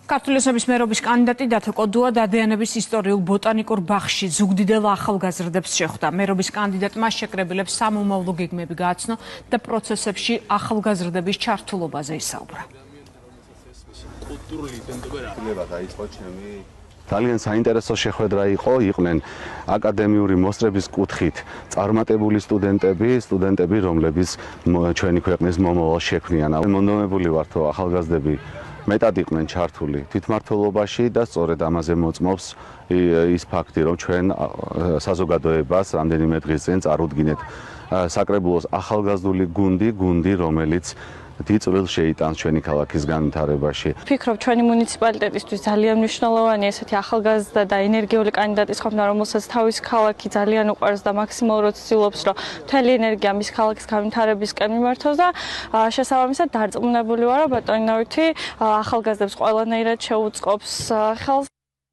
ქართული ნებისმიერობის კანდიდატი დათო კოდუა დადიანების ისტორიულ ბოტანიკურ ბაღში ზუგდიდელ ახალგაზრდებს შეხვდა. მერობის კანდიდატმა შეკრებილებს სამომავლო გეგმები გააცნო და პროცესებში ახალგაზრდების ჩართულობაზე ისაუბრა. ძალიან საინტერესო შეხვედრა იყვნენ აკადემიური მოსწრების კუთხით წარმატებული სტუდენტები, რომლებიც ჩვენი ქვეყნის მომავალს შექმნიან. მონდომებული ვართ, რომ ახალგაზრდები მეტად იყვნენ ჩართული თვითმმართველობაში და სწორედ ამაზე მოწმობს ის ფაქტი, რომ ჩვენ საზოგადოებას რამდენიმე დღის წინ წარუდგინეთ საკრებულოს ახალგაზრდული გუნდი, რომელიც დიდწვრილს შეიტანს ჩვენი ქალაქის განვითარებაში. ვფიქრობ, ჩვენი მუნიციპალიტეტისთვის ძალიან მნიშვნელოვანია ესეთი ახალგაზრდა და ენერგიული კანდიდატის ყოფნა, რომელსაც თავის ქალაქი ძალიან უყვარს და მაქსიმალურად ცდილობს, რომ მთელი ენერგია მის ქალაქის განვითარებისკენ მიმართოს და შესაბამისად დარწმუნებული ვარ, რომ ბატონი ნავითი ახალგაზრდებს ყველანაირად შეუწყობს ხელს.